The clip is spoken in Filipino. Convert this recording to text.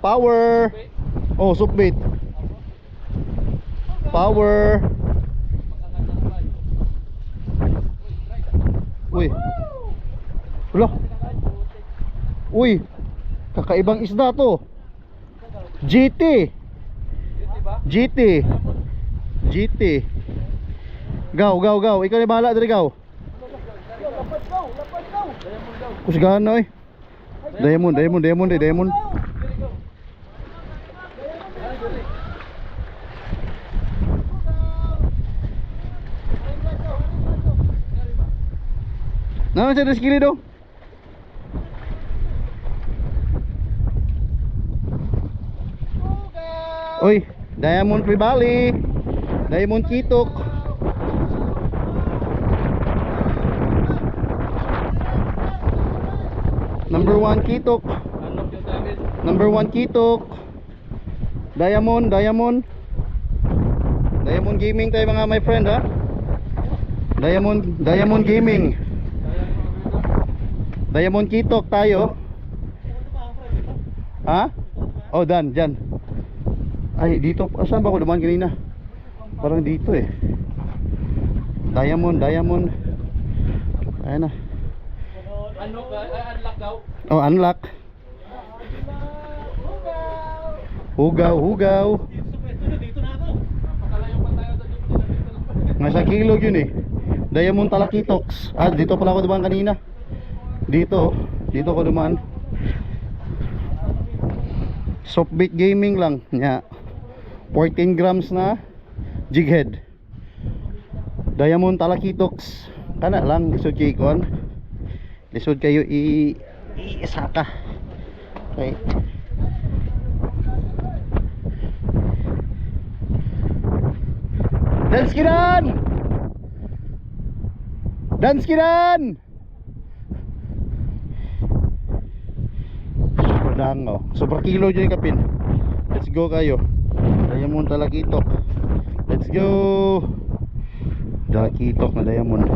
Power. Oh, supbait. Power. Uy. Wala. Uy. Kakaibang isda to. GT. GT. GT. Gaw. Ikaw na bahala dari gaw. Kusgahan na eh. Diamond. Nah, saya ada sekali dong. Oi, diamond pribali. Diamond kitok. Number 1 kitok. Number 1 kitok. Diamond gaming tayo mga my friend ha. Diamond gaming. Diamond kitok tayo. Ha? Oh, dyan. Ay, dito. Saan ba ako dumaan kanina? Parang dito eh. Diamond. Ayan na. Unlock daw. Oh, unlock. Hugaw. Nasa kilo yun eh. Diamond Talakitox. Ah, dito pala ako dumaan kanina. Dito ako dumaan. Softbait gaming lang nya. 14 grams na jig head. Diamond Talakitox. Kana lang lisod kay kon. Lisod kayo isaka. Okay. Danskiran. Super kilo dyan kapin. Let's go kayo. Diamond Talakitok. Let's go. Talakitok na diamond.